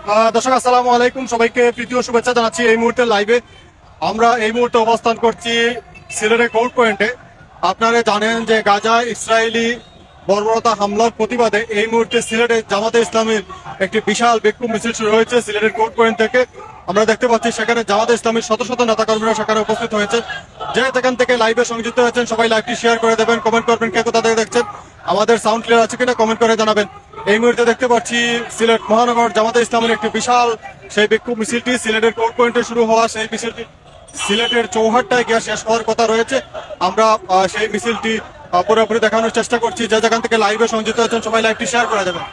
দর্শক আসসালামু আলাইকুম, সবাইকে প্রীতি ও শুভেচ্ছা জানাচ্ছি। এই মুহূর্তে লাইভে আমরা এই মুহূর্তে অবস্থান করছি সিলেটের কোর্ট পয়েন্টে। আপনারা জানেন যে গাজায় ইসরায়েলি বর্বরতা হামলার প্রতিবাদে এই মুহূর্তে সিলেটে জামাতে ইসলামীর একটি বিশাল বিক্ষোভ মিছিল শুরু হয়েছে সিলেটের কোর্ট পয়েন্ট থেকে। আমরা দেখতে পাচ্ছি সেখানে জামাতে ইসলামীর শত শত নেতাকর্মীরা সেখানে উপস্থিত হয়েছে। যে যেখান থেকে লাইভে সংযুক্ত হয়েছেন সবাই লাইভটি শেয়ার করে দেবেন, কমেন্ট করবেন কে কোথা থেকে দেখছেন, আমাদের সাউন্ড ক্লিয়ার আছে কিনা কমেন্ট করে জানাবেন। এই মুহূর্তে দেখতে পাচ্ছি সিলেট মহানগর জামাতে ইসলামের একটি বিশাল সেই বিক্ষোভ মিছিলটি সিলেটের কোর্ট পয়েন্টে শুরু হওয়া সেই মিছিলটি সিলেটের চৌহাট্টায় গিয়ে শেষ হওয়ার কথা রয়েছে। আমরা সেই মিছিলটি পুরোপুরি দেখানোর চেষ্টা করছি। যে যেখান থেকে লাইভে সংযুক্ত হয়েছেন সবাই লাইভটি শেয়ার করে দেবেন।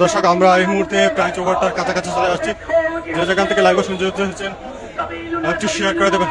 দর্শক আমরা এই মুহূর্তে প্রায় চৌহাট্টার কাছাকাছি চলে আসছি। যে যেখান থেকে লাইভে সংযুক্ত হয়েছেন একটু শেয়ার করে দেবেন।